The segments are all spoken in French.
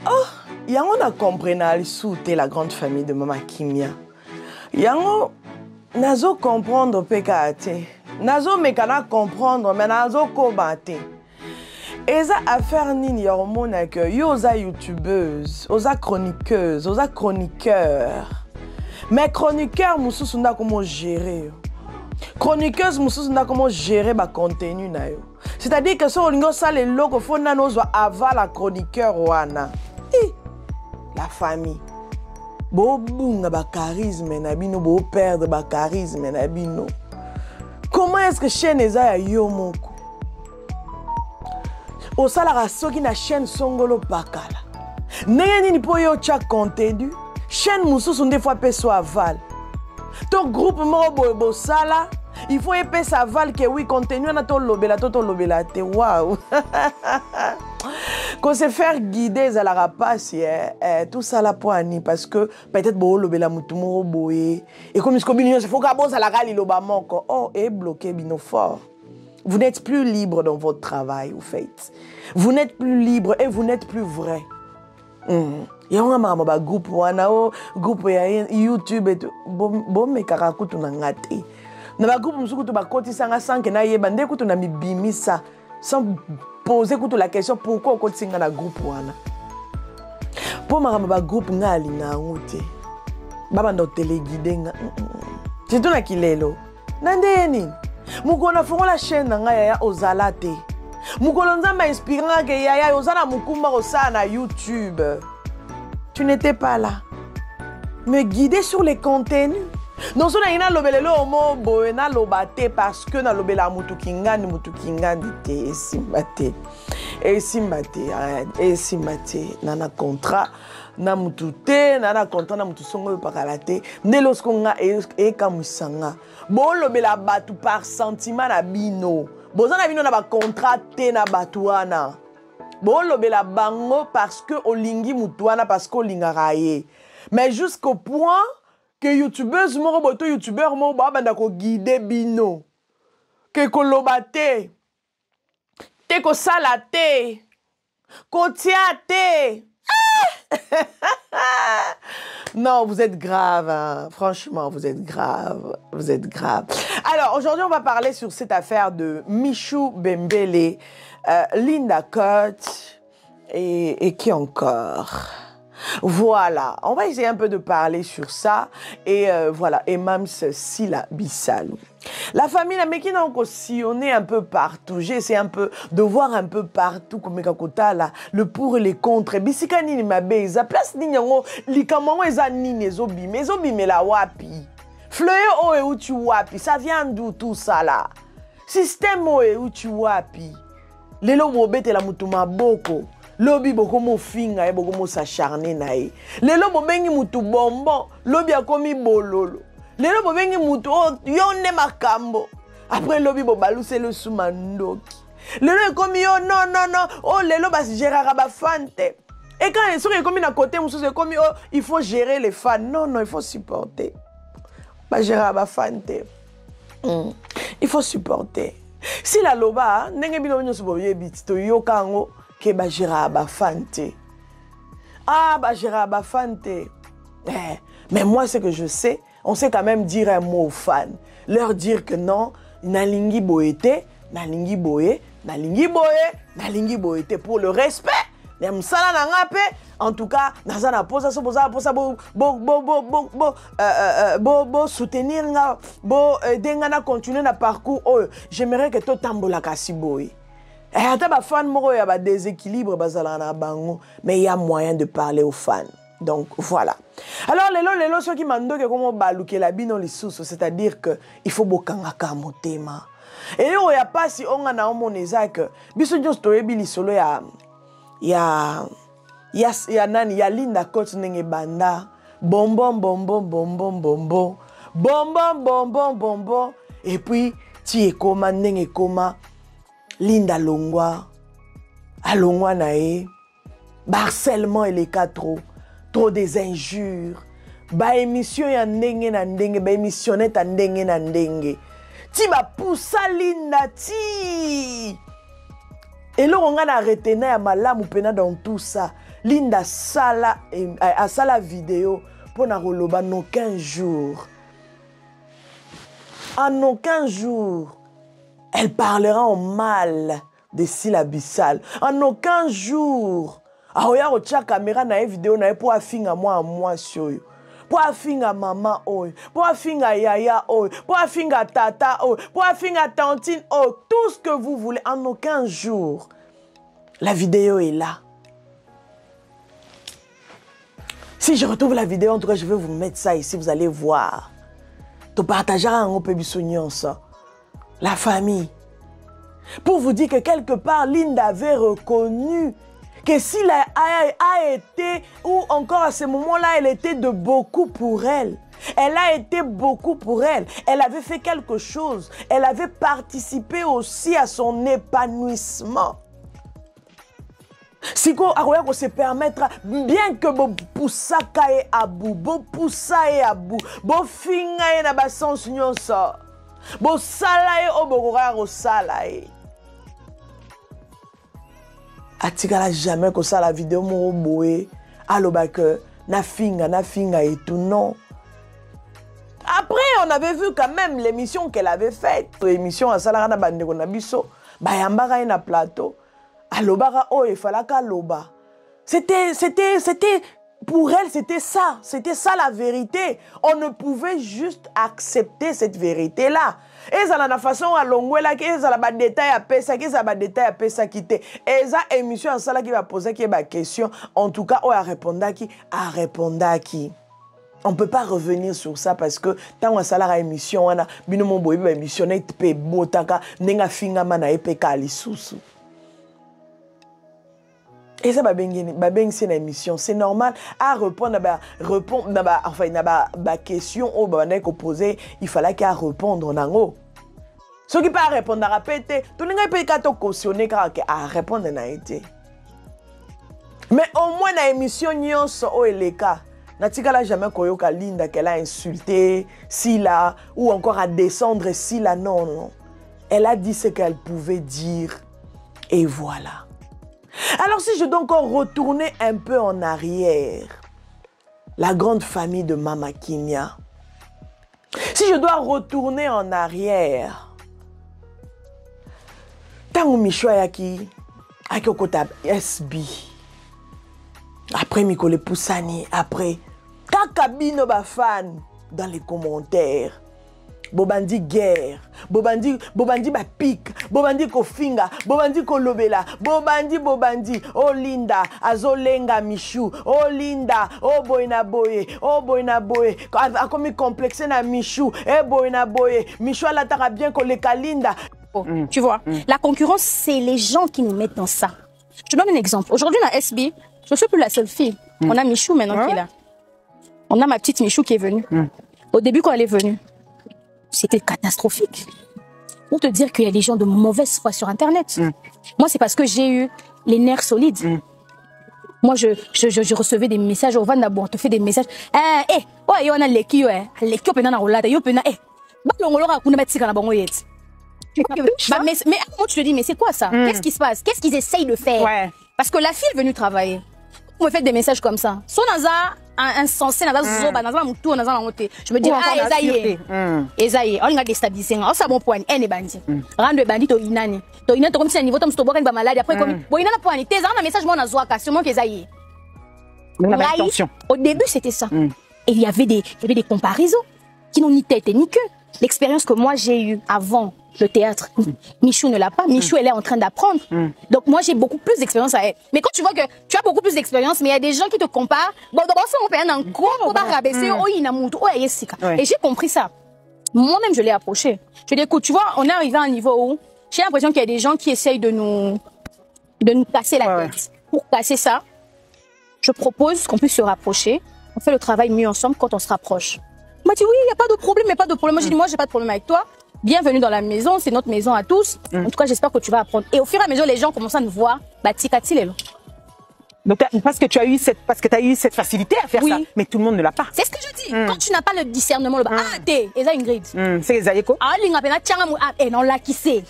Oh, yango na comprendre soute la grande famille de Mama Kimia. Yango nazo comprendre pekate. Nazo mekana comprendre mais nazo kobate. Eza affaire nini ya hormone que yo oza youtubeuse, oza chroniqueuse, oza chroniqueur. Mais chroniqueur mususu nda comment gérer. Chroniqueuse mususu nda comment gérer ba contenu na yo. C'est-à-dire que so olingo sa le loko fo na nozwa ava la chroniqueur wana. La famille. Bo bunga ba charisme na bino, bo perdre ba charisme na bino. Comment est-ce que chaîne eza ya yo moko? O sala soki na chaîne songolo pakala. Ndenge nini po yo tcha contenu? Chaîne mususu nde fois pe so aval. To groupe moko bo sala, il faut épais aval que oui contenu na to lobela te. Waouh. Qu'on se faire guider à la rapace, tout ça la poigne parce que peut-être bon lobela mutumo boé et comme ce communion il faut qu'à la rali lobamon oh est bloqué bino fort. Vous n'êtes plus libre dans votre travail ou faites. Vous n'êtes plus libre et vous n'êtes plus vrai. Ya on a ma groupe wana o groupe ya YouTube et bon me karakutu na ngate. Na ba groupe musuku ba koti sanga sanke na yeba nde kutu na mibimisa sans poser la question pourquoi on continue dans la groupe wana. Pour ma groupe ngali na ngote. Baba ndo téléguidé nga. C'est tout na kilelo. Nande ni. Mukona fongo la chaîne nga ya ozalate. Mukolo nzamba inspirant que ya ozana mukumba osa na YouTube. Tu n'étais pas là. Me guider sur les contenus. Non sona ina lobelelo omo boena lobate parce que na lobela mutu kingandi te esimbate nana contrat na mutu te nana contrat na mutu songo pakalate ne lorsqu'on nga e kamusanga bo lobela batu par sentiment na bino bozana bino na ba contrat te na batuana bo lobela bango parce que olingi mutuana parce que olingaka ye mais jusqu'au point que youtubeuse moko boto youtubeur moko banda ko guider bino que ko lobate te ko salate ko tiate. Non, vous êtes grave, hein. Franchement, vous êtes grave. Alors, aujourd'hui, on va parler sur cette affaire de Michou Bembele, Linda Cote et qui encore? Voilà, on va essayer un peu de parler sur ça. Et voilà, et Mams Sila Bissalou. La famille, la mec qui n'a encore sillonné un peu partout. J'ai essayé un peu de voir un peu partout comme Kakota là, le pour et les contre. Bisika nini mabe, za place ni nyango, likamango eza nini ezobi, mais ezobi mais la wapi. Fleur o e où tu wapi, ça vient d'où tout ça là. Système o e où tu wapi. Lelo bobete la mutuma boko. Lobi boko mo finga e boko mo s'acharner na e. Lelo bobengi mutu bonbon, lobi akomi bololo. Lelo bobengi mutu o yonde makambo. Après lobi bo baluse le sumandoki. Lelo ekomi yo non, oh lelo bas gérera ba fante. Et quand ils sont ekomi na côté musu ekomi oh il faut gérer les fans. Non, il faut supporter. Ba gérera ba fante. Il faut supporter. Si la loba ndenge bino nyoso boye bitito yo kango que Bajira Abafante. Ah, Bajira Abafante. Mais moi, ce que je sais, on sait quand même dire un mot aux fans. Leur dire que non, Nalingi Boete, Nalingi Boé, Nalingi Boé, Nalingi Boete. Pour le respect, en tout cas, Nazana posa soutenir, dengana continuer na parcours. J'aimerais que tout tambola kasi boé. Et à fan moro y a des déséquilibres mais il y a moyen de parler aux fans. Donc voilà. Alors les ceux qui m'ont dit comment balouke la bino les sous, c'est-à-dire que il faut bokanga kamotema. Et il y a pas si on a na mon que biso just to ebi lisolo ya nani ya Linda Cote nenge banda bonbon et puis ti ekoma nenge koma Linda Longwa, Alongwa nae, harcèlement et les cas trop des injures, ba émission ya ndenge na ndenge, ba émissionnette ya ndenge na ndenge. Ti ba poussa Linda ti. Et là, on a retenu à malamu pena dans tout ça. Linda sala a sala vidéo pour na roloba en aucun jour. En aucun jour, elle parlera en mal de Sila Bissal. En aucun jour. Aoya ocha caméra na vidéo na pour afinga moi sur pour afinga maman oy, pour afinga yaya oy, pour afinga tata oy, pour afinga tantine oy, tout ce que vous voulez. En aucun jour, la vidéo est là. Si je retrouve la vidéo, en tout cas, je vais vous mettre ça ici, vous allez voir. Tu partageras un peu ça. La famille. Pour vous dire que quelque part, Linda avait reconnu que s'il a été, ou encore à ce moment-là, elle était de beaucoup pour elle. Elle a été beaucoup pour elle. Elle avait fait quelque chose. Elle avait participé aussi à son épanouissement. Si on se permettre, bien que bo poussaka et abou, bo poussa et abou, bo finga et na ba sens nyonso, bo sala et obogora ro sala et. Atikala jamais que ça la vidéo mo boé, aloba que na finga et tout non. Après on avait vu quand même l'émission qu'elle avait faite, l'émission à Salarana bande ko na biso, ba yambaka na plateau. Alobara oh il fallait qu'aloba. C'était pour elle c'était ça la vérité. On ne pouvait juste accepter cette vérité là. Et ça la façon à longuela que ça la ba détail à pesa que ça ba détail à pesa quitter. Et ça émission ça là qui va poser qui ba question en tout cas oh à répondre à qui. On peut pas revenir sur ça parce que tant on salaire émission on a bino mon boy ba émission na pe botaka nenga finga mana epeka lisusu. Et ça, c'est une émission. C'est normal à répondre à question qu'on posait. Il fallait qu'à répondre. Ceux qui ne peuvent pas répondre à répéter, tout le monde peut cautionner à répondre à été. Mais au moins, dans l'émission, il est cas. Natikala jamais koyoka Linda qu'elle a insulté Sila ou encore à descendre Sila. Non. Elle a dit ce qu'elle pouvait dire. Et voilà. Alors si je dois encore retourner un peu en arrière, la grande famille de Mama Kimia, si je dois retourner en arrière, Tango Michoyaki, Akokota SB, après Mikole Poussani, après Kakabino Bafan dans les commentaires. Bobandi guerre, Bobandi ba pique, Bobandi ko finga, Bobandi ko lobela, Bobandi, oh Linda, azolenga Michou, oh Linda, oh boyna boye, a comme complexe na Michou, boyna boye, Michou la tara bien ko leka Linda. Tu vois, la concurrence, c'est les gens qui nous mettent dans ça. Je te donne un exemple. Aujourd'hui, dans SB, je ne suis plus la seule fille. On a Michou maintenant qui est là. On a ma petite Michou qui est venue. Au début, quand elle est venue, c'était catastrophique. Pour te dire qu'il y a des gens de mauvaise foi sur Internet. Moi, c'est parce que j'ai eu les nerfs solides. Moi, je recevais des messages. On te fait des messages. On a l'équipe, mais à moi, tu te dis, mais c'est quoi ça? Qu'est-ce qui se passe? Qu'est-ce qu'ils essayent de faire? Parce que la fille est venue travailler. Vous me faites des messages comme ça. So naza insensé naza zoba naza mutu naza na moté. Je me dis Ezaïe, on a déstabilisé. On ça bon point un bandit. Rendre bandit to inani. To inani to comme si un niveau tom sto boka ba malade après comme bon inana point tes un message moi na zoaka sur moi Ezaïe. Au début c'était ça. Et il y avait des comparaisons qui n'ont ni tête ni queue. L'expérience que moi j'ai eue avant le théâtre, Michou ne l'a pas. Michou, elle est en train d'apprendre. Donc moi, j'ai beaucoup plus d'expérience à elle. Mais quand tu vois que tu as beaucoup plus d'expérience, mais il y a des gens qui te comparent. Bon, d'abord, on peut un gros pour pas rabaisser. Et j'ai compris ça. Moi-même, je l'ai approché. Je lui ai dit, écoute, tu vois, on est arrivé à un niveau où j'ai l'impression qu'il y a des gens qui essayent de nous casser la tête. Pour casser ça, je propose qu'on puisse se rapprocher. On fait le travail mieux ensemble quand on se rapproche. Il m'a dit, oui, il n'y a pas de problème, Moi, j'ai dit, moi, j'ai pas de problème avec toi. Bienvenue dans la maison, c'est notre maison à tous. En tout cas, j'espère que tu vas apprendre. Et au fur et à mesure, les gens commencent à nous voir. Donc, parce que tu as eu cette facilité à faire ça, mais tout le monde ne l'a pas. C'est ce que je dis. Quand tu n'as pas le discernement, t'es Ingrid. C'est Ezaïe ko. Non, là qui c'est.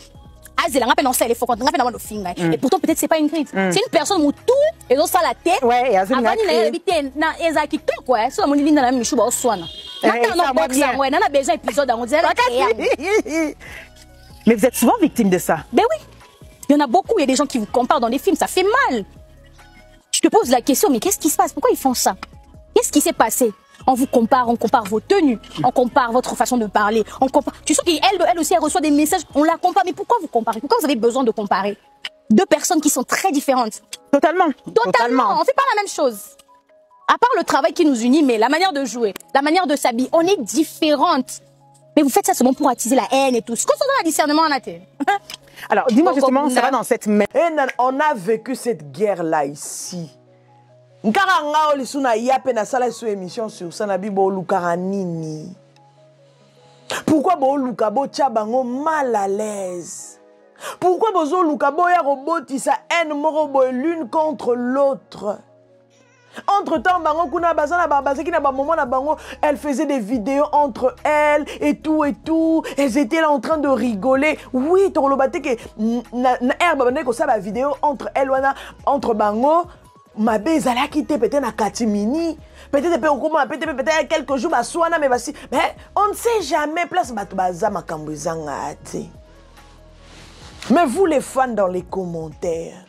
Et pourtant, peut-être c'est pas une grille. C'est une personne où tout est dans la tête. Ouais, avant de TikTok, ouais. C'est mon livre dans la Michou Baoswana. Mais vous êtes souvent victime de ça. Ben oui. Il y en a beaucoup. Il y a des gens qui vous comparent dans des films. Ça fait mal. Je te pose la question, mais qu'est-ce qui se passe? Pourquoi ils font ça? Qu'est-ce qui s'est passé? On vous compare, on compare vos tenues, on compare votre façon de parler, on compare. Tu sais qu'elle aussi, elle reçoit des messages, on la compare. Mais pourquoi vous comparez? Pourquoi vous avez besoin de comparer deux personnes qui sont très différentes? Totalement. On fait pas la même chose. À part le travail qui nous unit, mais la manière de jouer, la manière de s'habiller, on est différentes. Mais vous faites ça seulement pour attiser la haine et tout. Ce qu'on s'en a discernement en athée. Alors, dis-moi justement, ça va dans cette même... On a vécu cette guerre-là ici. Nkara nga suna yape na sala sur émission sur ça na bibo lukara nini. Pourquoi bo luka bo tchabango mal à l'aise? Pourquoi bozo luka bo ya roboti sa haine moro bo l'une contre l'autre? Entre-temps, bango kuna bazana babazeki na ba moment na bango, elle faisait des vidéos entre elles et tout et tout. Elles étaient là en train de rigoler. Oui, torlobate que na herbe bande ko ça la vidéo entre elles wana entre bango. Ma bise a quitté peut-être na katimini, peut-être quelques jours bah soit mais voici, mais on ne sait jamais place batubaza makambuzanga ate. Mais vous les fans dans les commentaires,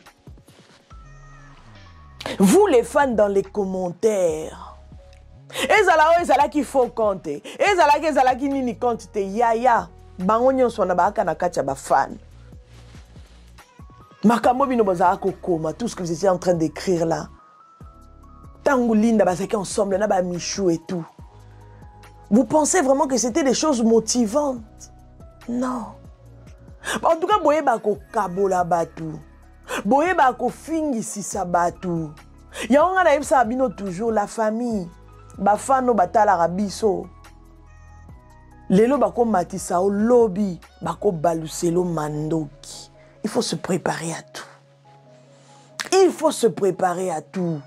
vous les fans dans les commentaires, ezala qui faut compter, ezala qui nini compte te yaya, bango nyonso na ba kana kacha ba fan. Makambo bino bozala kokoma, tout ce que vous étiez en train d'écrire là. Tango Linda basaki ensemble, na ba Michou et tout. Vous pensez vraiment que c'était des choses motivantes? Non. En tout cas, boye bako kabola batu. Boye bako fingi si sa batu. Ya on a sa bino toujours la famille. Ba fano batala rabiso. Lelo bako matisa o lobby, bako baluselo mandoki. Il faut se préparer à tout. Il faut se préparer à tout.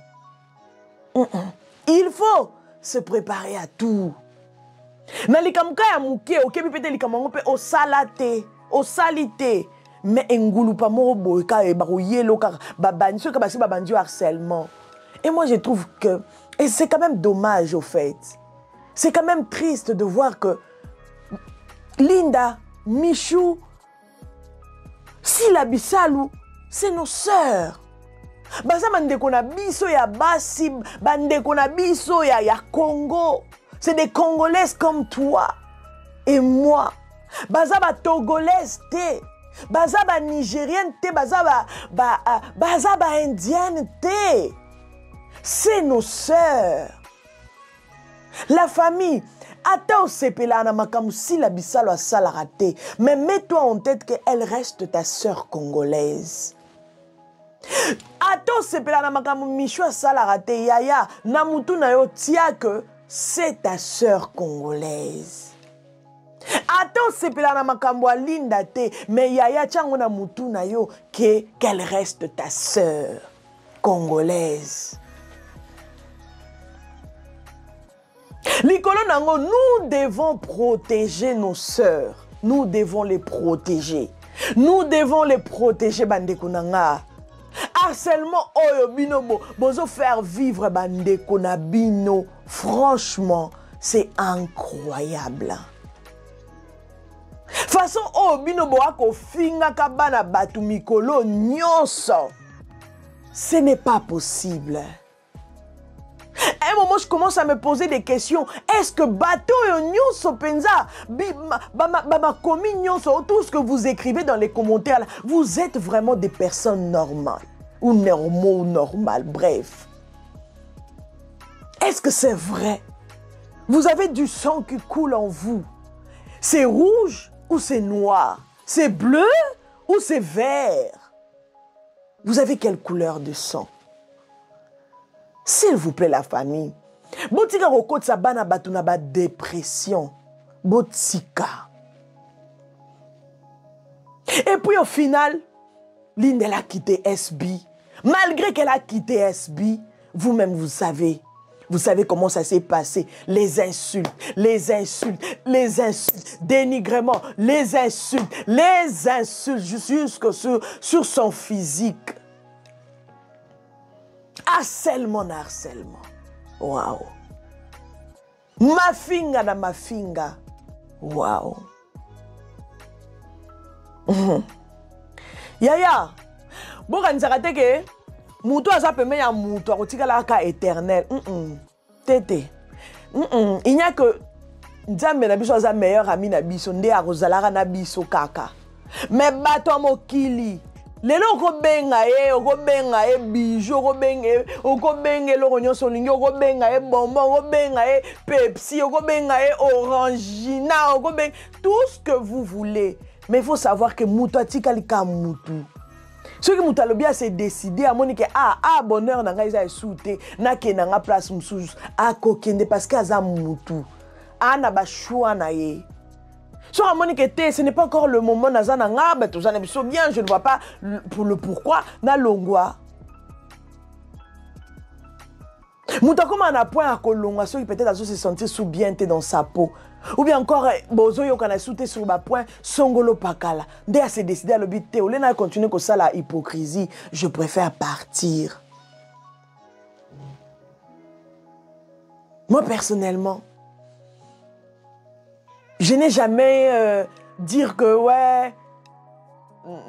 Il faut se préparer à tout. Na likamka ya muke, okebi pete likamango pe o salate, o salite. Mais engulu pa moro boyka e baro yelo ka babani, ceux ka basi babandi harcèlement. Et moi je trouve que et c'est quand même dommage au fait. C'est quand même triste de voir que Linda, Michou, Sila Bisalou, c'est nos sœurs. Baza bandeko na biso ya basi, bandeko na biso ya Congo. C'est des Congolaises comme toi et moi. Baza ba Togolaises te. Baza ba Nigérienne te. Baza ba Indienne te. C'est nos sœurs. La famille. Attends, sepela na makamu Sila Bisalo a salarate. Mais mets-toi en tête qu'elle reste ta sœur congolaise. Attends, sepela na makamu Michou a salarate. Yaya, namutu na yo tia que c'est ta sœur congolaise. Attends, sepela na makamu Linda te. Mais Yaya tiango na mutu na yo qu'elle reste ta sœur congolaise. Likolo nango, nous devons protéger nos sœurs. Nous devons les protéger. Nous devons les protéger, bandeko nanga. Harcèlement, oyo binobo, bozo faire vivre bandeko na bino. Franchement, c'est incroyable. Façon, oyo binobo ako finga kabana batu mikolo nyonso. Ce n'est pas possible. À un moment, je commence à me poser des questions. Est-ce que bateau et nyonso penza, komi nyonso, tout ce que vous écrivez dans les commentaires, là, vous êtes vraiment des personnes normales ou normaux ou normales, bref. Est-ce que c'est vrai? Vous avez du sang qui coule en vous. C'est rouge ou c'est noir? C'est bleu ou c'est vert? Vous avez quelle couleur de sang? S'il vous plaît, la famille. Botika roko tsabana batuna ba dépression. Botika. Et puis au final, Linda a quitté SB. Malgré qu'elle a quitté SB, vous-même vous savez, Vous savez comment ça s'est passé? Les insultes, les insultes, les insultes, dénigrement, les insultes, jusque sur son physique. Harcèlement, harcèlement. Waouh. Mafinga na mafinga. Waouh. Yaya. Bon, quand ça que mutu aza peme ya mutu akotikala ka éternel. Tete. Il n'y a que Nzambe na biso aza meilleur ami na biso nde akozalaka na biso kaka. Mais bato mokili. Lelo okobenga e bijou, okobenga loko nyonso lingi, okobenga e bonbon, okobenga e Pepsi, okobenga e Orangina, okobenga tout ce que vous voulez. Mais il faut savoir que mutu atikali ka mutu. Ce qui mutu alobi a se décidé à moni que bonheur na ngai za esute na ke na nga place mususu a kokende parce que aza mutu. Na ba choix na ye. Sur la monique, ce n'est pas encore le moment nazana nga, tout ça bien, je ne vois pas pour le pourquoi na longwa. Mouta comme on a point à kolongwa, ceux qui peut-être se sentir sous bien dans sa peau. Ou bien encore, bozo yo kana souté sur ba point songolo pakala. Dès à se décider à l'obité, au lieu de continuer comme ça la hypocrisie, je préfère partir. Moi personnellement, je n'ai jamais dire que ouais,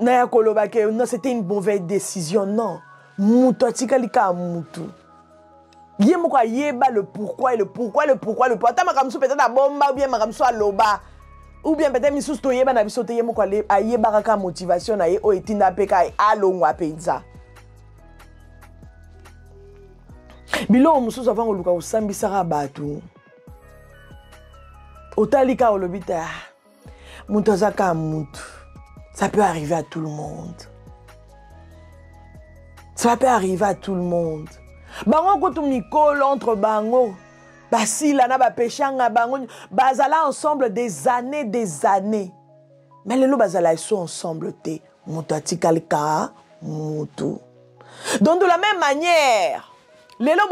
non, c'était une mauvaise décision. Non. Mouto tikalika moutou. Yemoko yeba le pourquoi et le pourquoi. Ta makamso peut-être à bomba ou bien makamso à loba. Ou bien peut-être misous to yeba na biso te yemoko yeba kaka motivation na ye o etinda peka alongwa pizza. Bilo mususu avant oluka osambisaka batu. Otalika olobita. Moutazaka moutou. Ça peut arriver à tout le monde. Ça peut arriver à tout le monde. Bango koto mikolo entre bango. Basila na ba pechanga bango. Bazala ensemble des années. Mais les lots bazala ils sont ensemble te. Moutatika lika moutou. Donc de la même manière, les lots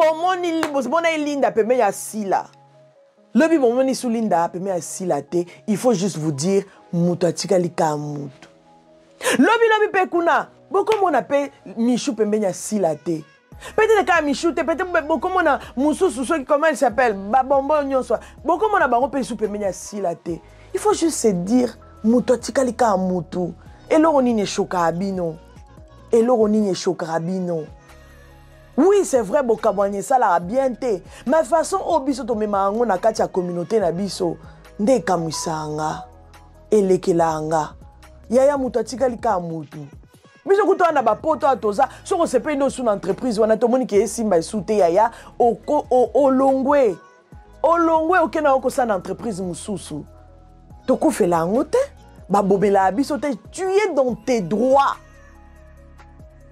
bon linda peme ya sila. Lobi bon moni sou linda peme ya sila te. Il faut juste vous dire moutatika lika moutou. Lobi pekuna. Beaucoup mon appelle Michou pembenya silate. Peut-être que Michou peut-être beaucoup mon a Moussou comment il s'appelle Babombo nyonso. Beaucoup mon a bango pe sou pembenya silate. Il faut juste se dire mutotika lika mutu. Et l'oroni ne chokarabino. Oui, c'est vrai bokabanye ça la bien te. Ma façon obiso to mema ngo na kati ya communauté na biso nde kamisanga elekelanga. Yaya mutotika lika mutu. Biso kuto na ba poto atoza soko sepe ndo sous entreprise wana to moni ke simba soute yaya olongwe okena oko na entreprise mususu to kufela ngote ba bobela biso te. Tu es dans tes droits.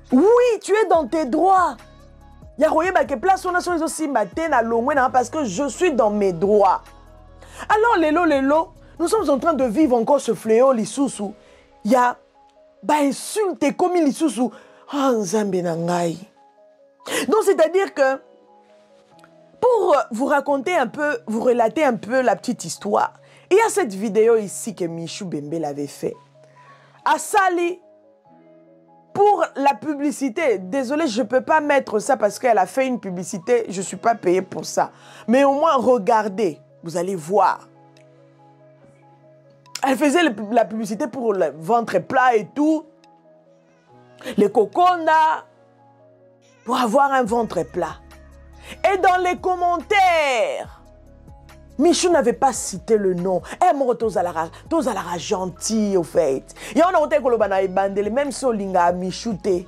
Oui, tu es dans tes droits. Ya royeba ke place on a sur les simba te na longwe na parce que je suis dans mes droits. Alors lelo nous sommes en train de vivre encore ce fléau lisusu. Ya ba insulte comme il sous Nzambe na ngai. Donc c'est-à-dire que pour vous raconter un peu, vous relater un peu la petite histoire, il y a cette vidéo ici que Michou Bembele avait fait. Asali pour la publicité. Désolé, je ne peux pas mettre ça parce qu'elle a fait une publicité, je ne suis pas payée pour ça. Mais au moins regardez, vous allez voir. Elle faisait la publicité pour le ventre plat et tout. Les cocondas. Pour avoir un ventre plat. Et dans les commentaires, Michou n'avait pas cité le nom. Eh, moi, tous à la gentil, au fait. Il y a un autre qui même si on linga Michou te.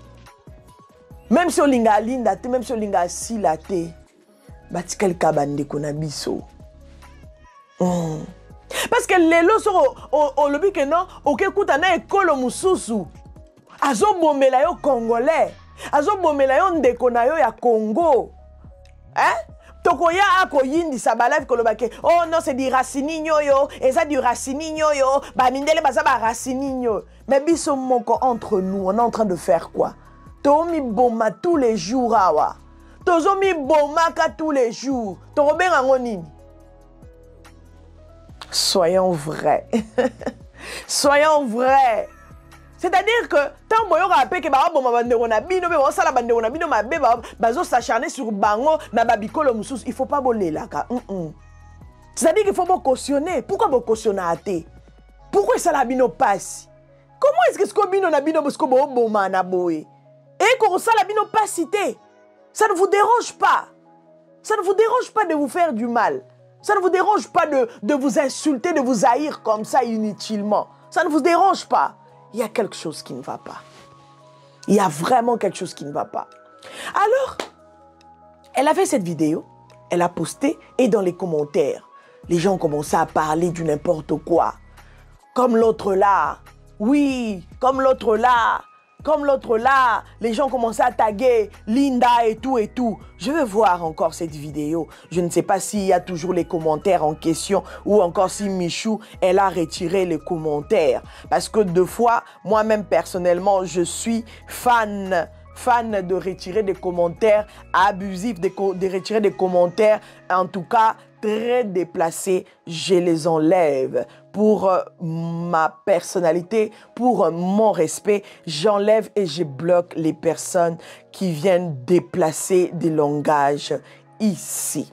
Même si on linga Linda te, même si on linga Sila te. Batikal kabande konabiso. Parce que les lots sont au lobby que non, ok, écoute, na ekolo mususu. Azo bomela yo congolais. Azo bomela yo ndeko na yo ya Congo. Hein? Tokoya ako yindi sabala kolobake. Oh non, c'est du racininho yo, et ça du racininho yo. Ba mindele baza ba racininho. Mais biso moko entre nous, on est en train de faire quoi? Tomi boma tous les jours awa. tozomi bomaka tous les jours. Torobenga ngonini. Soyons vrais. Soyons vrais. C'est-à-dire que tant que rappelle que s'acharner sur bango na babikolo mususu, il faut pas boler là. C'est-à-dire qu'il faut me cautionner. Pourquoi me cautionner à thé? Pourquoi ça la bino passe? Comment est-ce que ce que bino na bino bosko bo boma na boé? Et qu'on ça la bino pas cité. Ça ne vous dérange pas. Ça ne vous dérange pas de vous faire du mal. Ça ne vous dérange pas de vous insulter, de vous haïr comme ça inutilement. Ça ne vous dérange pas. Il y a quelque chose qui ne va pas. Il y a vraiment quelque chose qui ne va pas. Alors, elle a fait cette vidéo, elle a posté et dans les commentaires, les gens ont commencé à parler du n'importe quoi. Comme l'autre là. Oui, comme l'autre là. Comme l'autre là, les gens commençaient à taguer Linda et tout et tout. Je veux voir encore cette vidéo. Je ne sais pas s'il y a toujours les commentaires en question ou encore si Michou, elle a retiré les commentaires. Parce que deux fois, moi-même personnellement, je suis fan de retirer des commentaires abusifs, de retirer des commentaires, en tout cas, très déplacés. Je les enlève. Pour ma personnalité, pour mon respect, j'enlève et je bloque les personnes qui viennent déplacer des langages ici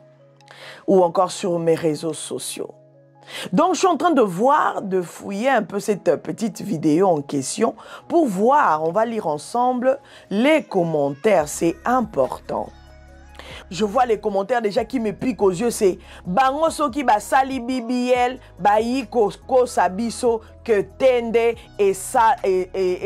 ou encore sur mes réseaux sociaux. Donc, je suis en train de voir, de fouiller un peu cette petite vidéo en question pour voir, on va lire ensemble les commentaires, c'est important. Je vois les commentaires déjà qui me piquent aux yeux, c'est Bango soki basali BBL, bayi ko sabiso que tende et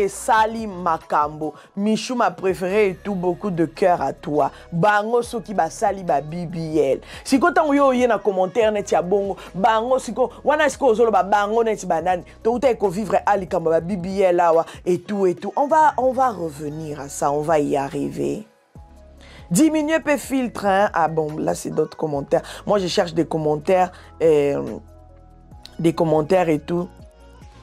sali makambo. Michou m'a préféré et tout, beaucoup de cœur à toi. Bango soki basali ba BBL. Si ko tango yo yé na commentaire net ya bongo, bango siko wana siko ozolo ba bango net banane. To uta ko vivre ali kamba ba BBL awa et tout et tout. On va revenir à ça, on va y arriver. Diminuer peu filtre, hein? Ah bon, là c'est d'autres commentaires. Moi je cherche des commentaires et tout.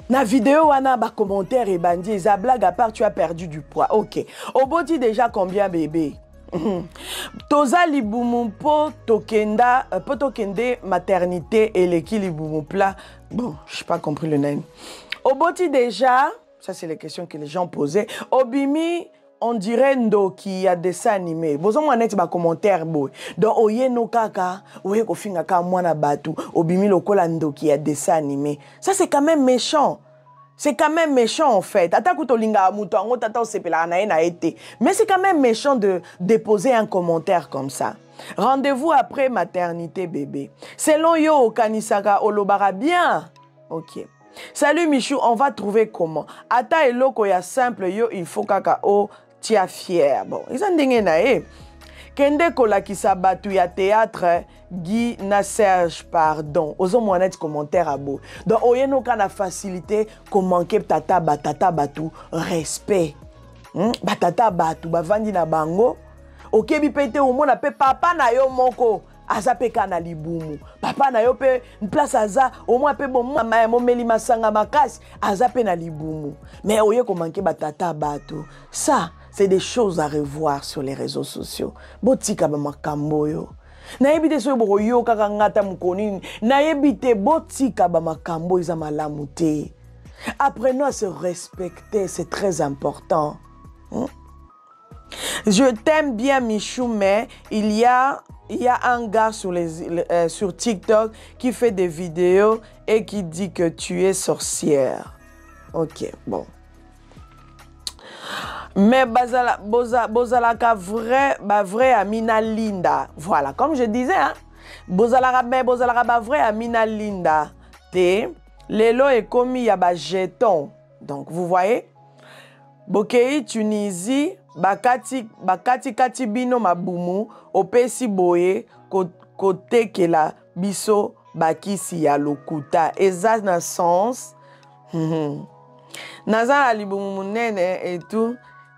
Na vidéo wana ba commentaire et bandi, za blague à part tu as perdu du poids. OK. Oboti déjà combien bébé? Toza libumu po tokenda maternité et l'équilibre plat. Bon, je n'ai pas compris le nom. Oboti déjà, ça c'est les questions que les gens posaient. Obimi on dirait Ndoki a dessin animé. Bozo mo net ba commentaire boy. Donc oye no kaka, oye ko finga ka mwana batu, obimi lokola Ndoki a dessin animé. Ça c'est quand même méchant. C'est quand même méchant en fait. Ata kuto linga muto ngo tata osepela na été. Mais c'est quand même méchant de déposer un commentaire comme ça. Rendez-vous après maternité bébé. Selon yo okanisaka olobara bien. OK. Salut Michou, on va trouver comment. Ata eloko ya simple yo il faut kaka o tia fier. Bon, ils ont dit nae. Kende kolakisa batu ya théâtre Guy na Serge pardon. Ozo moanet commentaire à beau. Donc oyeno kana facilité comment ke tata batu respect. Batata batu bavandi na bango. Okebi pete omona pe papa na yo moko. Aza pe kana libumu. Papa na yo pe place aza au moins pe bon mama momeli masanga makasi aza pe na libumu. Mais oye ko manquer batata batu. Ça, c'est des choses à revoir sur les réseaux sociaux. Botika ba makambo yo. Na yebite so bo yo kaka ngata mukoni. Na yebite botika ba makambo iza malamu te. Apprenons à se respecter, c'est très important. Je t'aime bien Michou, mais il y a un gars sur TikTok qui fait des vidéos et qui dit que tu es sorcière. OK, bon. Mais bozalaka vrai Amina Linda. Voilà, comme je disais, hein. Bozalaka vrai Amina Linda. Te lelo est commis ya ba jeton. Donc vous voyez, Bokei Tunisie bakati bino mabumu opesi boye kote ke la biso bakisi ya lokuta eza na sens naza na libumu munene et tout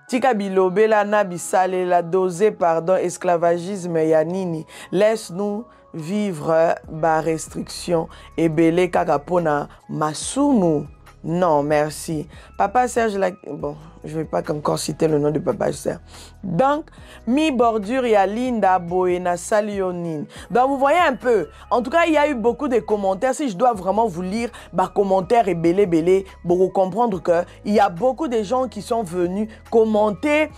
tika bilobela na bisale la dosé pardon esclavagisme ya nini laisse-nous vivre ba restriction ebele kaka pona masumu Non, merci. Papa Serge, bon, je ne vais pas encore citer le nom de Papa Serge. Donc, mi bordure, il y a Linda Boena Salionine. Donc, vous voyez un peu. En tout cas, il y a eu beaucoup de commentaires. Si je dois vraiment vous lire, bah, commentaires et belé, pour comprendre qu'il y a beaucoup de gens qui sont venus commenter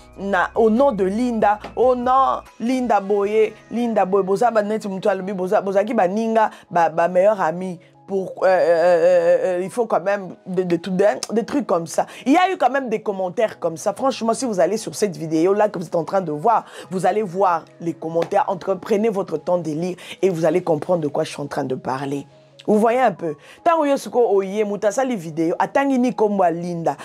au nom de Linda. Au nom Linda Boye, Boza, Boza, qui ba Ninga, ba meilleur ami. Il faut quand même des trucs comme ça. Il y a eu quand même des commentaires comme ça. Franchement, si vous allez sur cette vidéo-là que vous êtes en train de voir, vous allez voir les commentaires. Prenez votre temps de lire et vous allez comprendre de quoi je suis en train de parler. Vous voyez un peu. Tant que vous voyez les vidéos, attendez ni comme Linda.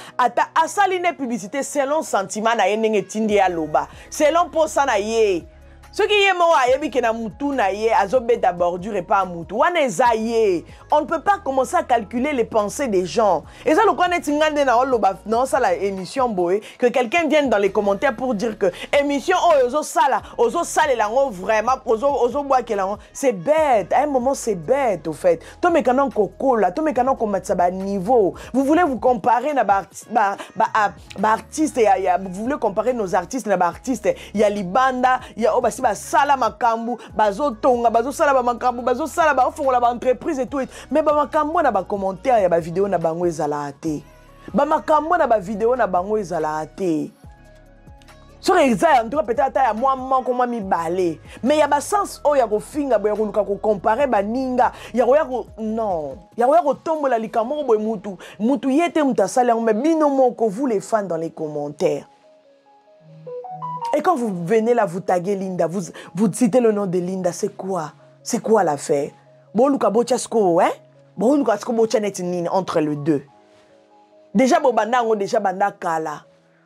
Asali ne publicité selon sentiment na yenenge tindi ya loba. Selon posa na ye. Ce qui est mort, on ne peut pas commencer à calculer les pensées des gens. Et ça, non, ça la émission boy, que quelqu'un vienne dans les commentaires pour dire que émission vraiment, c'est bête. À un moment, c'est bête, au fait. Niveau. Vous voulez vous comparer artistes, vous voulez comparer nos artistes, il y a Libanda, il y a basala makambu bazotonga bazosala makambu bazosala bafongola ba entreprise et tout mais ba makambu na ba commentaire ya ba vidéo na bango ezala te ba makambu na ba vidéo na bango ezala te sur exact en tout cas peut-être ya moi moko moi mi balé mais ya ba sens o ya ko finga boya ko luka ko comparer ba ninga ya ko non ya ko tombola likamo boy mutu yete mutasala mais bino moko vous les fans dans les commentaires. Et quand vous venez là, vous taguez Linda, vous citez le nom de Linda, c'est quoi? C'est quoi l'affaire? Bon, Luka Bochasko, hein? Bon, Luka Bocha netinin entre les deux. Déjà, Bobanda, on déjà Banda Kala.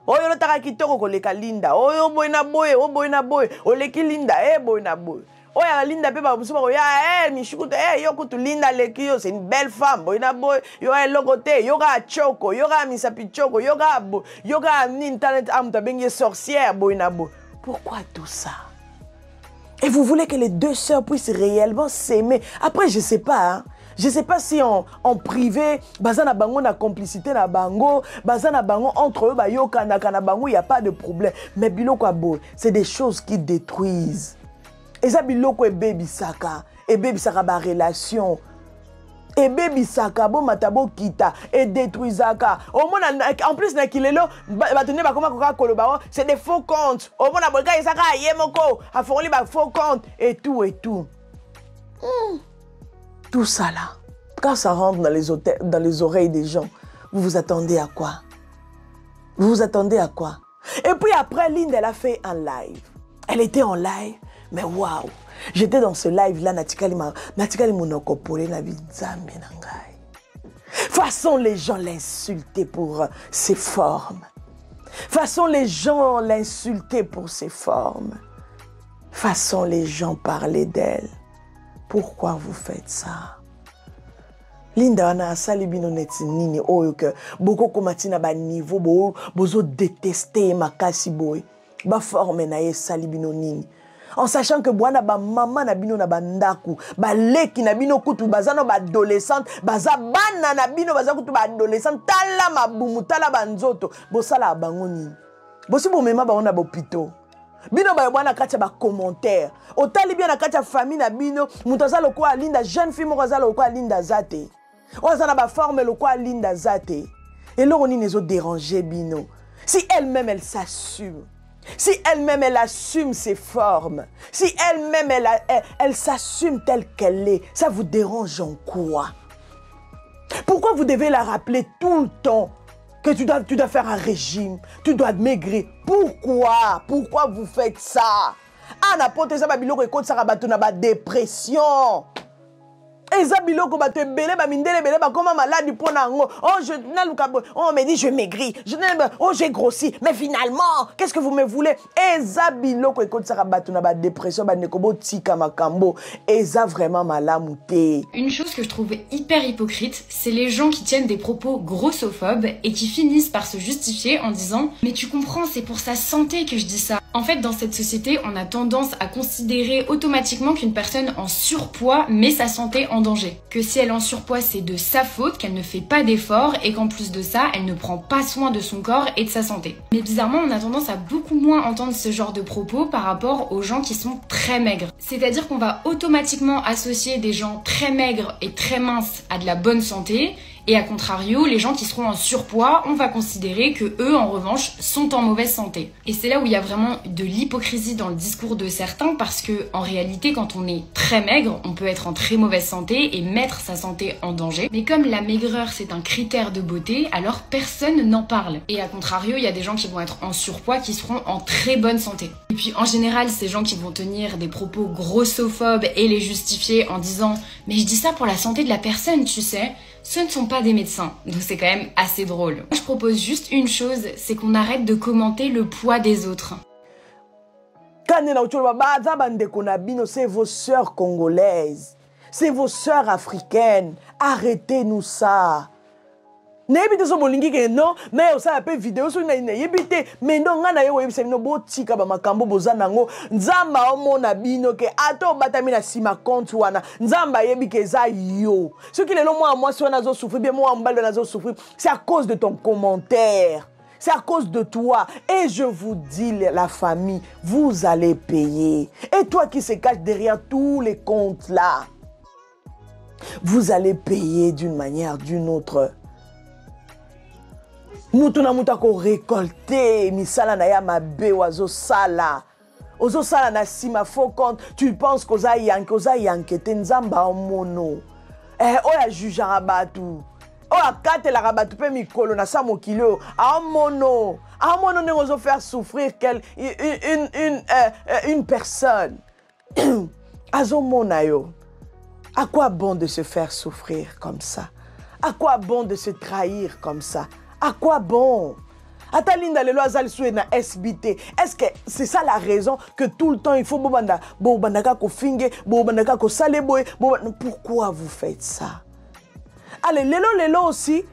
Oh, yo taka kitoko koleka Linda. Oh, yo boyna boy, oh boyna boy. Oh, leki Linda, boyna boy. Oh, ya Linda pe ba busuma ya Michukuto, yo kutu Linda leki yo, c'est une belle femme. Boyna boy, yo logote, yo ga choko, yo ga misapi choko, yo ga internet amta benye sorcière boyna boy. Pourquoi tout ça? Et vous voulez que les deux sœurs puissent réellement s'aimer. Après, je sais pas, hein. Je sais pas si en privé, bazana bango na complicité na bango, bazana bango entre eux, ba yo kana bango, il y a pas de problème. Mais biloko abo, c'est des choses qui détruisent. Et ça biloko e baby saka, et baby saka ba relation. Et baby saka bo matabo kita et détruisaka. Au moins en plus na kilelo, ba tenir ba comment koloba, c'est des faux comptes. Au moins na bolka saka yemoko, a fourni ba faux comptes et tout. Tout ça là, quand ça rentre dans les oreilles des gens, vous vous attendez à quoi? Vous vous attendez à quoi? Et puis après, Linda, elle a fait un live. Elle était en live, mais waouh! J'étais dans ce live-là, natikali monokopole na bizambe nangai. Façon les gens l'insultaient pour ses formes. Façon les gens l'insultaient pour ses formes. Façon les gens parlaient d'elle. Pourquoi vous faites ça? Linda wana sali bino neti nini oyo ke boko komati na ba niveau bozo détester makasi boy ba forme na ye sali bino nini en sachant que bwana ba maman na bino na bandaku ba leki na bino kutu bazano ba adolescente baza bana na bino baza kutu ba adolescente tala mabumu tala banzoto bosala bango nini bosi bomema ba ona bopito bino ba bwana katia ba commentaire otali bien na katia famille na bino mutaza lokwa Linda jeune fille mo kaza lokwa Linda zate ozana ba forme lokwa Linda zate et là on y les autres déranger bino si elle-même elle s'assume. Si elle-même, elle assume ses formes, si elle-même, elle s'assume telle qu'elle est, ça vous dérange en quoi? Pourquoi vous devez la rappeler tout le temps que tu dois faire un régime, tu dois maigrir? Pourquoi? Pourquoi vous faites ça? Ah, n'importe ça, babilo récolte ça rabatte na ba dépression. Ezabiloko ba te belé ba mindele belé ba comment malade pour nango. Oh je on me dit je maigris, oh j'ai grossi, mais finalement qu'est-ce que vous me voulez? Ezabiloko écoute ça rabatte na ba dépression ba nekobo tika makambo. Eza vraiment malamouté. Une chose que je trouve hyper hypocrite, c'est les gens qui tiennent des propos grossophobes et qui finissent par se justifier en disant mais tu comprends, c'est pour sa santé que je dis ça. En fait, dans cette société, on a tendance à considérer automatiquement qu'une personne en surpoids met sa santé en danger. Que si elle est en surpoids, c'est de sa faute, qu'elle ne fait pas d'efforts et qu'en plus de ça, elle ne prend pas soin de son corps et de sa santé. Mais bizarrement, on a tendance à beaucoup moins entendre ce genre de propos par rapport aux gens qui sont très maigres. C'est-à-dire qu'on va automatiquement associer des gens très maigres et très minces à de la bonne santé. Et à contrario, les gens qui seront en surpoids, on va considérer que eux, en revanche, sont en mauvaise santé. Et c'est là où il y a vraiment de l'hypocrisie dans le discours de certains, parce que en réalité, quand on est très maigre, on peut être en très mauvaise santé et mettre sa santé en danger. Mais comme la maigreur, c'est un critère de beauté, alors personne n'en parle. Et à contrario, il y a des gens qui vont être en surpoids qui seront en très bonne santé. Et puis en général, ces gens qui vont tenir des propos grossophobes et les justifier en disant « Mais je dis ça pour la santé de la personne, tu sais », ce ne sont pas des médecins, donc c'est quand même assez drôle. Moi, je propose juste une chose, c'est qu'on arrête de commenter le poids des autres. C'est vos sœurs congolaises, c'est vos sœurs africaines. Arrêtez-nous ça. N'ébite so molingi ke non, mais ça appelle vidéo sur na yebite, mais non ngana yo yebise no botika ba makambo bozanango, nzamba omona bino ke ato batami na sima compte wana, nzamba yebi ke za yo. Ce qui le moi si on a zo souffrir bien moi mbalo na zo souffrir, c'est à cause de ton commentaire. C'est à cause de toi. Et je vous dis, la famille, vous allez payer. Et toi qui se cache derrière tous les comptes là, vous allez payer d'une manière, d'une autre. Mutuna mutako récolter misala na ya mabe wazo sala ozo sala na sima faux compte. Tu penses koza yanke te nzamba omono oya jujara batu oya kate la rabatu pe mikolo na sa mokilo amono ne ozo faire souffrir une personne. Azo mona yo. À quoi bon de se faire souffrir comme ça? À quoi bon de se trahir comme ça? À quoi bon? Atalinda le loazal soué na SBT. Est-ce que c'est ça la raison que tout le temps il faut bobandaka ko finge, bobandaka ko saleboy, pourquoi vous faites ça? Allez, lelo aussi.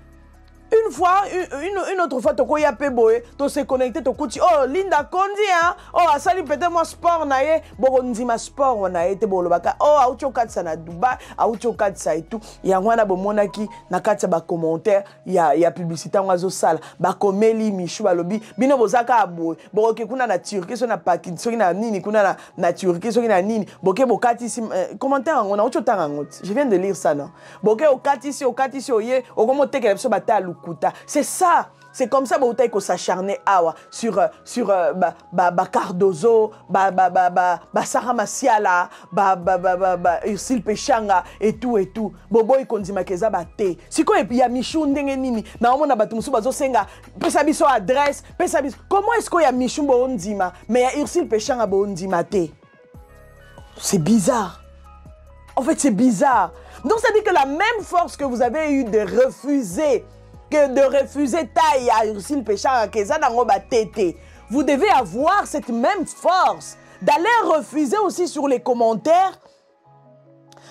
Une fois, une autre fois, toko ya peboé, to se connecter, to kuti, oh, Linda Kondi, hein, oh, asali peut-être moi sport naye, bogondi ma sport naye, te bolobaka, oh, aucho katsa na Dubai, aucho katsa et tout, ya wana bomona ki, na katsa ba commentaire, ya publicité wazo sala, ba komeli Michou balobi, bino bozaka aboy, boke kuna na Turquie, so na Pakistan, so na nini, kuna na Turquie, so na nini, boke bokati si, commentaire ngona, aucho tangangot, je viens de lire ça, non, boke okati si, oye, okomo teke so batalu. C'est ça, c'est comme ça que vous s'acharnez sur Cardozo, Sarah Masiala, Ursil Pechanga et tout. Bobo y kondima keza bate. Si quoi il y a Michou ndenge nini, na omona batumusu bazo senga, pesa biso adresse, pesa biso. Comment est-ce qu'il y a Michou bondima, mais il y a Ursil Pechanga bondima te? C'est bizarre. En fait, c'est bizarre. Donc ça dit que la même force que vous avez eu de refuser taille à Ursil Pechanga keza nango batete, vous devez avoir cette même force d'aller refuser aussi sur les commentaires,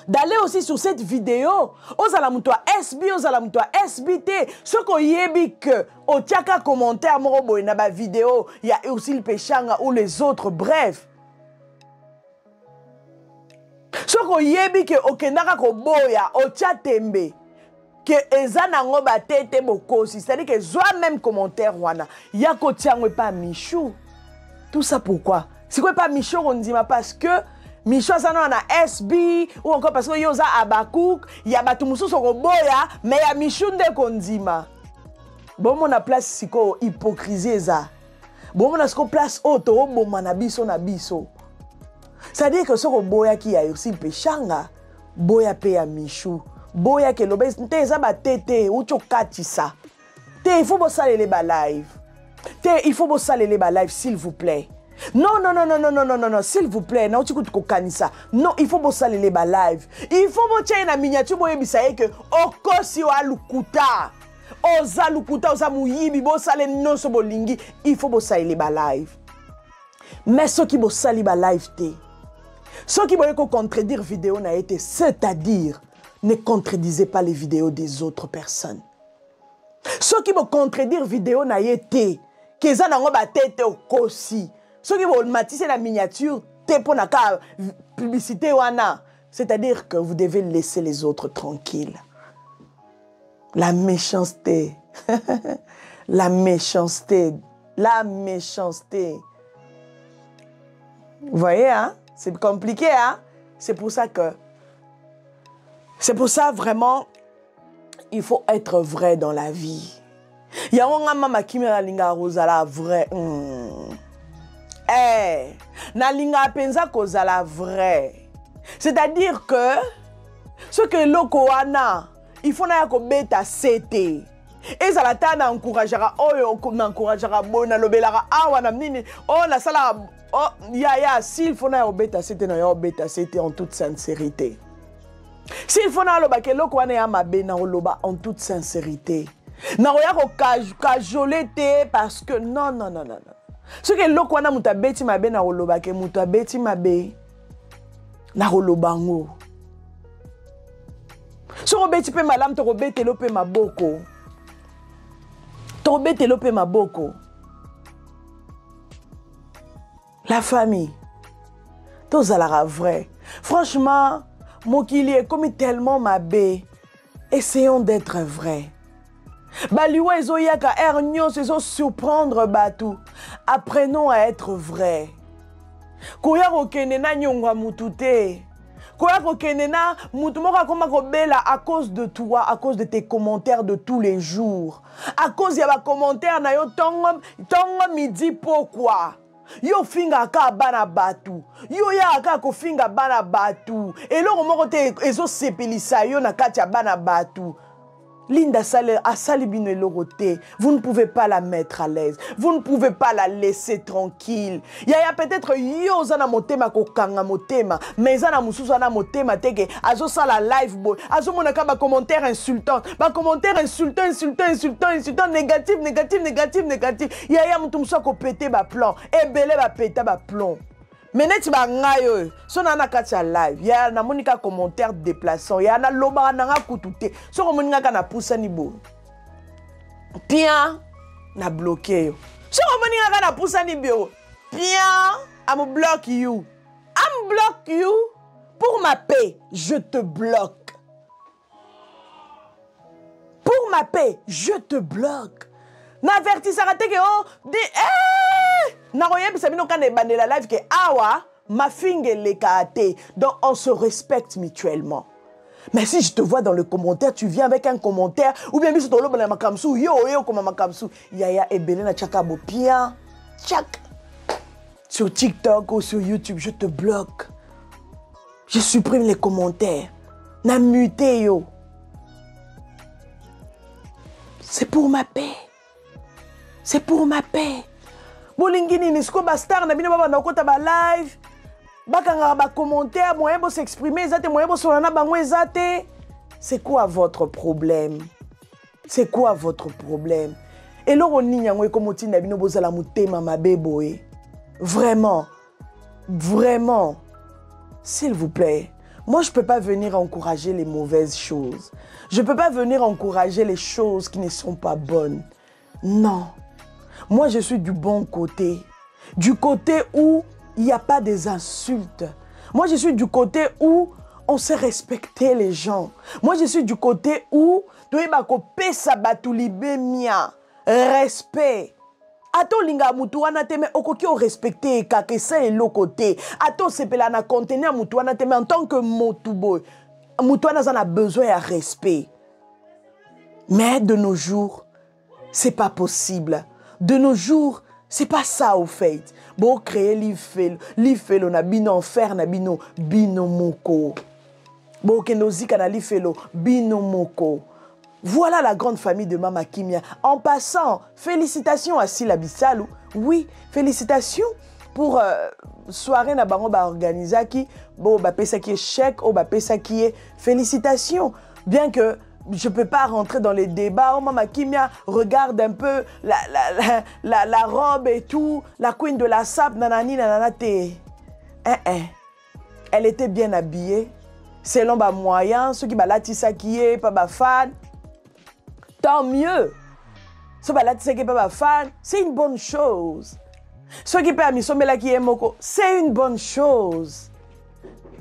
d'aller aussi sur cette vidéo. Ozalamutwa SB, ozalamutwa SBT. Ce qu'on yebi que au tiaka commentaire morobo na ba vidéo, il y a Ursil Pechanga ou les autres, bref. Ce qu'on yebi que okendaka ko boya au tembe. Que ezanango batete bokosi, c'est-à-dire que soit même commentaire wana yako tiangwe pas Michou. Tout ça pourquoi? C'est quoi pas Michou on dit parce que Michou ça na SB ou encore parce que yoza Abakouk, ya batumusu soko boya mais ya Michou nde kondima. Bon mon a place siko hypocrisie ça. Bon mon a siko place auto bon na biso na biso. C'est-à-dire que soko boya qui a Ursil Pechanga, boya pe ya Michou. Boya ke lobes te zaba tete ucho katisa. Te il faut bossaler les ba live. Te il faut bossaler les ba live s'il vous plaît. Non, s'il vous plaît, na uchi kutu kokanisa. Non, il faut bossaler les ba live. Il faut bocha na miniature boye bisaye que okosi wa lukuta. Oza lukuta oza muyibi bossale non so bolingi. Il faut bossaler les ba live. Mais ceux qui bossali ba live te. Ceux qui boye ko contredire vidéo na été, c'est-à-dire ne contredisez pas les vidéos des autres personnes. Ceux qui vont contredire vidéo na été, qu'ils ont ba tête au kosi. Ceux qui vont matisser la miniature, te pour na publicité wana. C'est-à-dire que vous devez laisser les autres tranquilles. La méchanceté. La méchanceté. La méchanceté. Vous voyez, hein? C'est compliqué, hein? C'est pour ça vraiment, il faut être vrai dans la vie. Il y a un mama qui me linga rozala vrai. Eh, na linga penza kozala vrai. C'est-à-dire que ce que lokoana, il faut na kobeta sete. Et ça la ta na encouragera oyo na encouragera bona lobelara awa na nini oh la sala oh ya s'il faut na obeta sete na yo beta sete en toute sincérité. S'il faut na loba ke lokoana ya mabe na loba en toute sincérité. Na roya ko kajolete parce que non. Ce que lokwana muta beti mabe na roloba ke muta beti mabe na rolobango. So robeti pe malam to robete lo pe maboko. To robete lo pe maboko. La famille. To zalara vrai. Franchement, mokili est comme tellement mabe. Essayons d'être vrai. Baliwa ezoyaka ernyo se surprendre batu. Apprenons à être vrai. Koya kokene na nyongwa mutute. Koya kokene na mutu moka koma kobela à cause de toi, à cause de tes commentaires de tous les jours. À cause ya ba commentaire na yo tongo midi pourquoi. Yo finga ka bana batu. Yo ya ka ko finga bana batu. Et lo moko te ezo sepelisa yo na kati ya bana batu. Linda Salibine Loroté, vous ne pouvez pas la mettre à l'aise. Vous ne pouvez pas la laisser tranquille. Il y a peut-être yo zana motema ko kanga motema, mais zana mususu zana motema teke azo sala live boy. Azo monaka ba commentaire insultant, insultant, négatif. Il y a mutu musa ko péter ba plan, et belé ba péter ba plomb. Mais net ba ngayo so na katia live ya na monika commentaire déplaçant ya na loba na kutute so ko monika kana poussa ni bo bien na bloqué yo so ko monika kana poussa ni bio bien I'm block you pour ma paix je te bloque pour ma paix je te bloque n'avertis sarate que oh na royeb sabino kana bandela live que awa ma finge le kaate donc on se respecte mutuellement. Mais si je te vois dans le commentaire, tu viens avec un commentaire ou bien mis sur ton lobe na makamsu yo comme makamsu yaya ebele na chakabo pia chak sur TikTok ou sur YouTube, je te bloque. Je supprime les commentaires. Na muté yo. C'est pour ma paix. C'est pour ma paix. Bolingini nisko bastar na bino baba na kota ba live. Bakanga ba commentaire, moyen bo s'exprimer, ezate moyen bo solana bango ezate. C'est quoi votre problème? C'est quoi votre problème? Et loro ninyango ekomoti na bino bozala mutema mabeboe. Vraiment. S'il vous plaît. Moi, je ne peux pas venir encourager les mauvaises choses. Je ne peux pas venir encourager les choses qui ne sont pas bonnes. Non. Moi, je suis du bon côté. Du côté où il n'y a pas des insultes. Moi, je suis du côté où on sait respecter les gens. Moi, je suis du côté où respect. Ato linga mutu wana teme okoki o respecter kakesa et côté. Ato sepela na contenir mutu wana teme en tant que motubo. Mutu wana a besoin de respect. Mais de nos jours, c'est pas possible. De nos jours, c'est pas ça au fait. Bon créer l'ifelo na bino enfer na bino moko. Bon kenozika na l'ifelo bino moko. Voilà la grande famille de Mama Kimia. En passant, félicitations à Sila Bissalou. Oui, félicitations pour soirée na bango ba organisaki. Bon, ba pesa qui est chèque, oh ba pesa qui est félicitations. Bien que je ne peux pas rentrer dans les débats. Oh, Mama Kimia, regarde un peu la robe et tout. La queen de la sap, nanani, nananate. Elle était bien habillée. Selon ba moyen, ceux qui balatisa qui est, pas ba fan. Tant mieux. Ce balatisa qui est pas ba fan, c'est une bonne chose. Ceux qui peuvent amisomela qui est moko, c'est une bonne chose.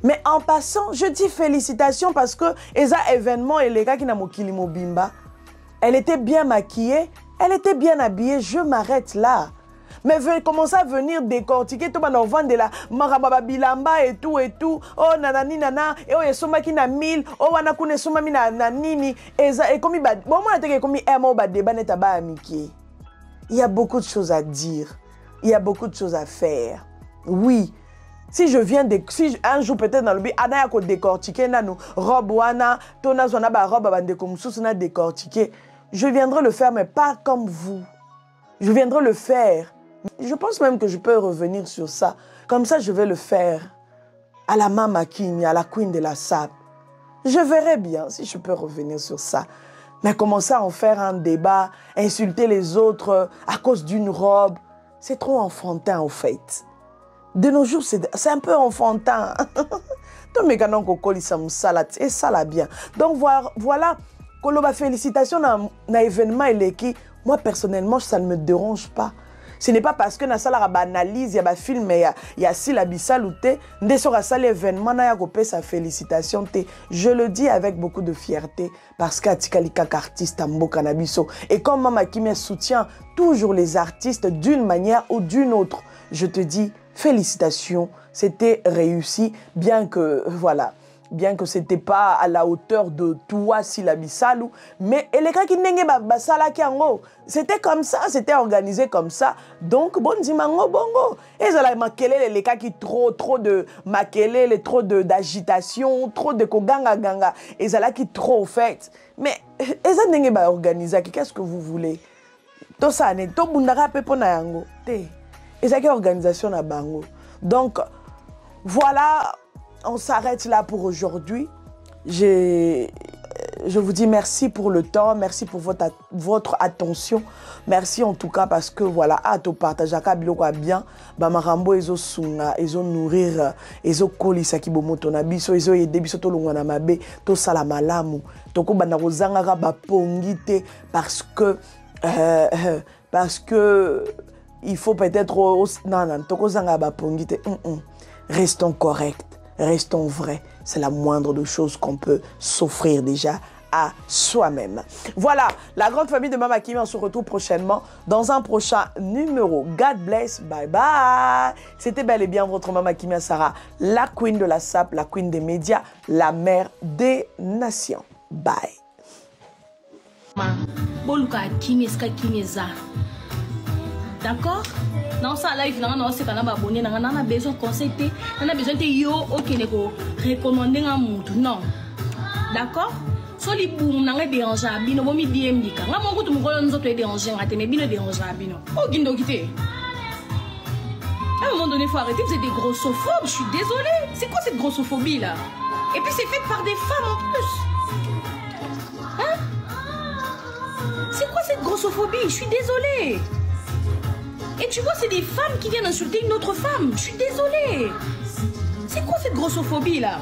Mais en passant, je dis félicitations parce que Eza événement et les gars qui n'a mokili mobimba, elle était bien maquillée, elle était bien habillée, je m'arrête là. Mais commencer à venir décortiquer tout le monde vendre de la marababa bilamba et tout. Oh nanani nana, et oh yesoma qui na 1000, oh wanakune soma mi na nini, et comme bon moi t'es comme emo ba débat neta ba amitié. Il y a beaucoup de choses à dire, il y a beaucoup de choses à faire. Oui. Si je viens si un jour peut-être dans le but ana ya ko décortiquer na nous robe wana, tona zona ba robe ba ndeko mususu na décortiquer, je viendrai le faire mais pas comme vous. Je viendrai le faire. Je pense même que je peux revenir sur ça. Comme ça, je vais le faire à la Mama Kimi, à la Queen de la Sap. Je verrai bien si je peux revenir sur ça. Mais commencer à en faire un débat, insulter les autres à cause d'une robe, c'est trop enfantin, au fait. De nos jours, c'est un peu enfantin. Et ça, là, bien. Donc, voilà. Koloba, félicitations dans l'événement et moi, personnellement, ça ne me dérange pas. Ce n'est pas parce que na sala analyse, il y a un film, il y a si la bisalouté, ndé sur l'événement, na ya kopé sa félicitation té. Je le dis avec beaucoup de fierté parce qu'Atikalika artiste ambo canabiso. Et comme Mama Kimi soutient toujours les artistes d'une manière ou d'une autre, je te dis félicitations, c'était réussi, bien que voilà. Bien que ce n'était pas à la hauteur de toi, Silabisalou, mais les gars qui n'engue basala kiango, c'était comme ça, c'était organisé comme ça. Donc, bon dimango bongo. Et ça la makele les gars qui trop de makele, trop d'agitation, trop de koganga ganga. Et ça là qui trop fait. Mais et ça n'engue ba organisé, qu'est-ce que vous voulez? Tout ça n'est tout bundara pepo na yango. Et ça qui organisation na bango. Donc voilà. On s'arrête là pour aujourd'hui. Je vous dis merci pour le temps, merci pour votre attention. Merci en tout cas parce que voilà, à tout partage à biloko bien, ba marambo ezo sunga, ezo nourrir, ezo kolisa ki bomoto na biso, ezo yede biso to longwa na mabe, to sala malamu, to ko bana kozanga ba pongite parce que il faut peut-être non to kozanga ba pongite. Restons corrects. Restons vrais, c'est la moindre des choses qu'on peut s'offrir déjà à soi-même. Voilà, la grande famille de Mama Kimi, on se retrouve prochainement dans un prochain numéro. God bless, bye bye. C'était bel et bien votre Mama Kimi Sarah, la queen de la SAP, la queen des médias, la mère des nations. Bye. D'accord? Dans ça live, c'est quand on a abonné, on a besoin de conseils, on a besoin de yo, ok, recommander un monde. Non. D'accord? So li boum, on a dérangé à bino, on a DM dika. On a mon goût, on a dérangé, on a dérangé à bino. Oh, guindo quitte. À un moment donné, il faut arrêter, vous êtes des grossophobes, je suis désolée. C'est quoi cette grossophobie là? Et puis c'est fait par des femmes en plus. Hein? C'est quoi cette grossophobie? Je suis désolée. Et tu vois, c'est des femmes qui viennent insulter une autre femme. Je suis désolée. C'est quoi cette grossophobie là?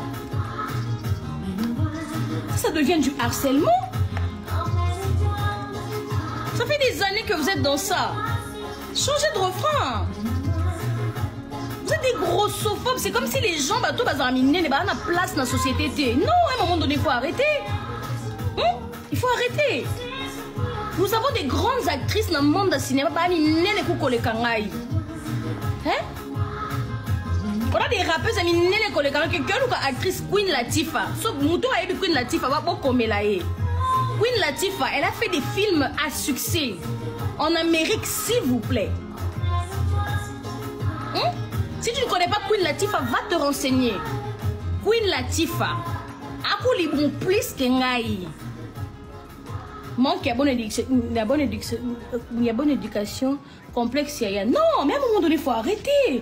Ça devient du harcèlement. Ça fait des années que vous êtes dans ça. Changez de refrain. Vous êtes des grossophobes. C'est comme si les gens, bateau, bazaraminé, n'est pas à place dans la société. Non, à un moment donné, il faut arrêter. Il faut arrêter. Nous avons des grandes actrices dans le monde du cinéma. Hein? On a des rappeuses quelqu'un ou actrice Queen Latifah. Sauf Queen Latifah, Queen Latifah, elle a fait des films à succès en Amérique, s'il vous plaît. Si tu ne connais pas Queen Latifah, va te renseigner. Queen Latifah, a plus que ngai. Manque la bonne éducation complexe. Non, mais à un moment donné, il faut arrêter.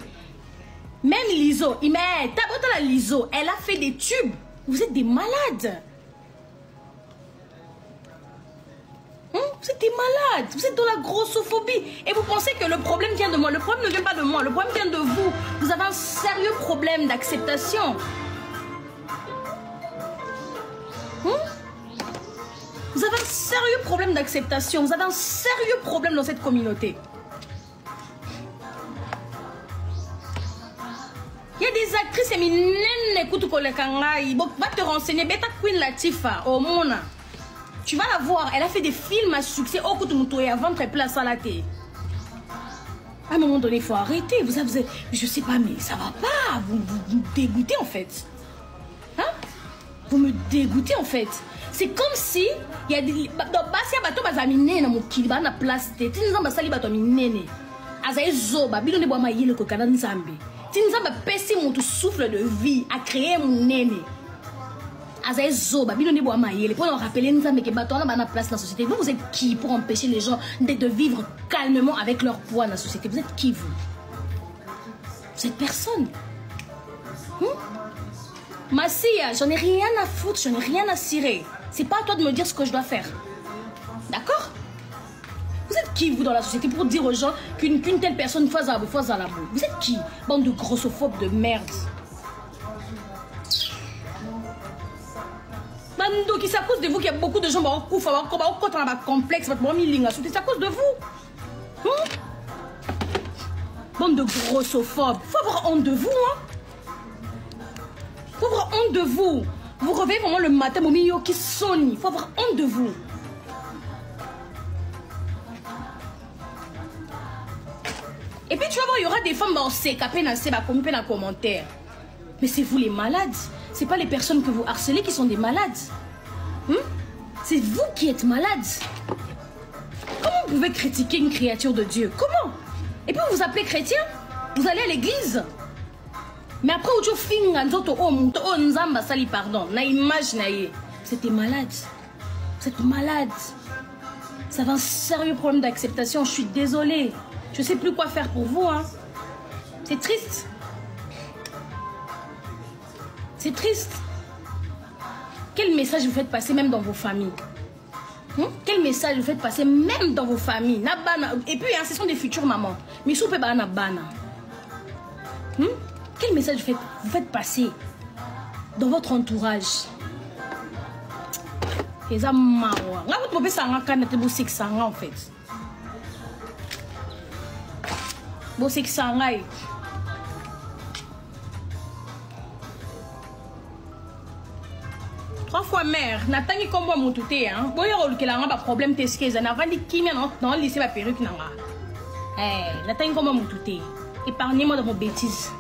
Même Lizzo, la Lizzo, elle a fait des tubes. Vous êtes des malades. Vous êtes des malades. Vous êtes dans la grossophobie. Et vous pensez que le problème vient de moi. Le problème ne vient pas de moi. Le problème vient de vous. Vous avez un sérieux problème d'acceptation. Vous avez un sérieux problème d'acceptation. Vous avez un sérieux problème dans cette communauté. Il y a des actrices et écoute Kolekangai, va te renseigner, beta Queen Latifah, au Mona. Tu vas la voir, elle a fait des films à succès. Oh, Koutoumoutou et avant de place à la télé. À un moment donné, il faut arrêter. Vous avez, je sais pas, mais ça va pas. Vous me dégoûtez en fait. Hein? Vous me dégoûtez en fait. C'est comme si il y a des. Dans Bassia Bato Bazamine, dans mon kiliba, na place, Tinzan Basali Bato Minene. Azaï Zoba, Bidon de Boamaye, le Kokana Nzambe. Tinzan Bassi mon tout souffle de vie à créer mon néné. Azaï Zoba, Bidon de Boamaye, pour nous rappeler Nzambe que Bato a la place dans la société. Vous êtes qui pour empêcher les gens de vivre calmement avec leur poids dans la société? Vous êtes qui vous? Vous êtes personne. Massia, j'en ai rien à foutre, j'en ai rien à cirer. C'est pas à toi de me dire ce que je dois faire. D'accord? Vous êtes qui, vous, dans la société, pour dire aux gens qu'une telle personne fasse à la boue? Vous êtes qui? Bande de grossophobes de merde. Bando, qui c'est à cause de vous qu'il y a beaucoup de gens qui ont un complexe, c'est à cause de vous. Bande de grossophobes. Faut avoir honte de vous, hein? Faut avoir honte de vous. Vous réveillez vraiment le matin, mon milieu qui sonne. Il faut avoir honte de vous. Et puis tu vas voir, il y aura des femmes qui s'est capées dans les commentaires. Mais c'est vous les malades. C'est pas les personnes que vous harcelez qui sont des malades. C'est vous qui êtes malades. Comment vous pouvez critiquer une créature de Dieu? Comment? Et puis vous vous appelez chrétien? Vous allez à l'église? Mais après, pardon, na image naïe. C'était malade. Vous êtes malade. Ça va un sérieux problème d'acceptation. Je suis désolée. Je sais plus quoi faire pour vous. Hein. C'est triste. C'est triste. Quel message vous faites passer même dans vos familles? Quel message vous faites passer même dans vos familles? Et puis, hein, ce sont des futures mamans. Mais si vous pouvez bana. Quel message vous faites passer dans votre entourage? Et ça marwa. Là vous pouvez s'en rendre compte c'est que ça en fait. Bon c'est que ça en. 3 fois mère, n'attendez comme moi mon touté hein. Bon il y a un problème t'es ce n'a pas dit qui non lycée ma perruque n'a. N'attendez comme moi mon touté. Épargnez-moi de vos bêtises.